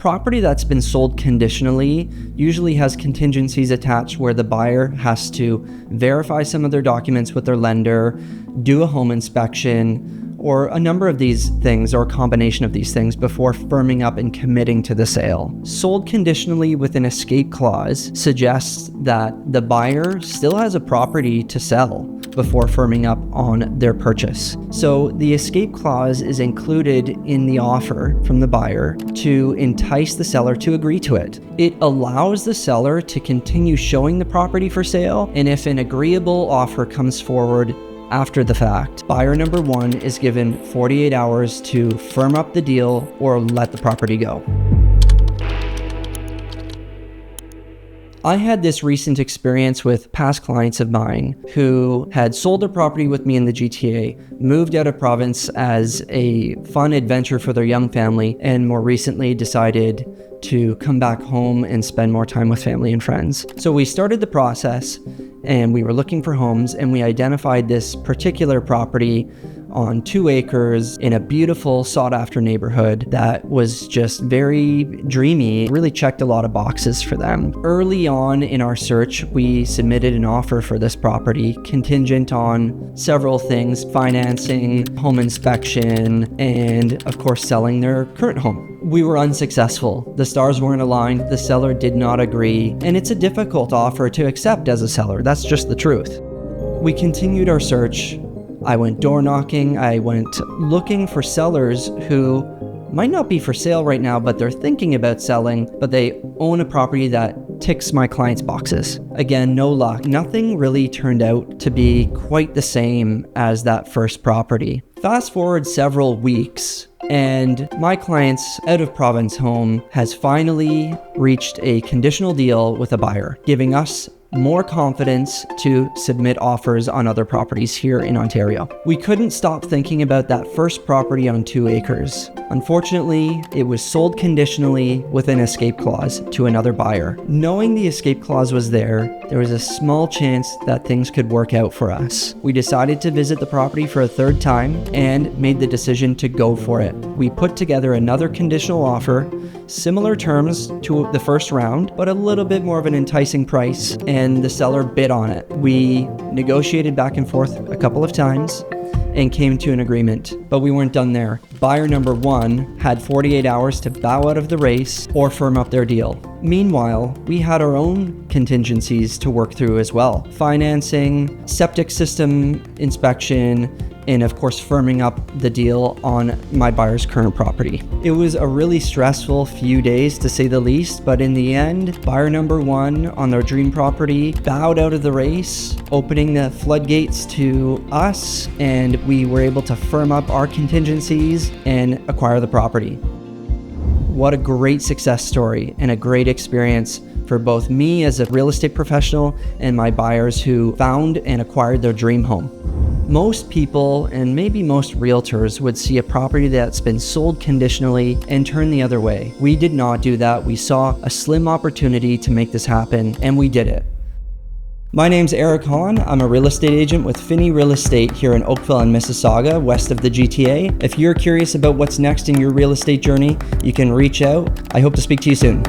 property that's been sold conditionally usually has contingencies attached where the buyer has to verify some of their documents with their lender, do a home inspection, or a number of these things, or a combination of these things, before firming up and committing to the sale. Sold conditionally with an escape clause suggests that the buyer still has a property to sell before firming up on their purchase. So the escape clause is included in the offer from the buyer to entice the seller to agree to it. It allows the seller to continue showing the property for sale, and if an agreeable offer comes forward after the fact, buyer number one is given 48 hours to firm up the deal or let the property go. I had this recent experience with past clients of mine who had sold their property with me in the GTA, moved out of province as a fun adventure for their young family, and more recently decided to come back home and spend more time with family and friends. So we started the process and we were looking for homes, and we identified this particular property on 2 acres in a beautiful sought-after neighborhood that was just very dreamy, really checked a lot of boxes for them. Early on in our search, we submitted an offer for this property contingent on several things: financing, home inspection, and of course selling their current home. We were unsuccessful. The stars weren't aligned, the seller did not agree, and it's a difficult offer to accept as a seller. That's just the truth. We continued our search. I went door knocking. I went looking for sellers who might not be for sale right now, but they're thinking about selling, but they own a property that ticks my client's boxes. Again, no luck. Nothing really turned out to be quite the same as that first property. Fast forward several weeks, and my client's out-of-province home has finally reached a conditional deal with a buyer, giving us more confidence to submit offers on other properties here in Ontario. We couldn't stop thinking about that first property on 2 acres. Unfortunately, it was sold conditionally with an escape clause to another buyer. Knowing the escape clause was there was a small chance that things could work out for us. We decided to visit the property for a third time and made the decision to go for it. We put together another conditional offer, similar terms to the first round, but a little bit more of an enticing price, and the seller bid on it. We negotiated back and forth a couple of times and came to an agreement, but we weren't done there. Buyer number one had 48 hours to bow out of the race or firm up their deal. Meanwhile, we had our own contingencies to work through as well: financing, septic system inspection, and of course firming up the deal on my buyer's current property. It was a really stressful few days, to say the least, but in the end, buyer number one on their dream property bowed out of the race, opening the floodgates to us, and we were able to firm up our contingencies and acquire the property. What a great success story and a great experience for both me as a real estate professional and my buyers who found and acquired their dream home. Most people, and maybe most realtors, would see a property that's been sold conditionally and turn the other way. We did not do that. We saw a slim opportunity to make this happen, and we did it. My name's Eric Hahn. I'm a real estate agent with Finney Real Estate here in Oakville and Mississauga, west of the GTA. If you're curious about what's next in your real estate journey, you can reach out. I hope to speak to you soon.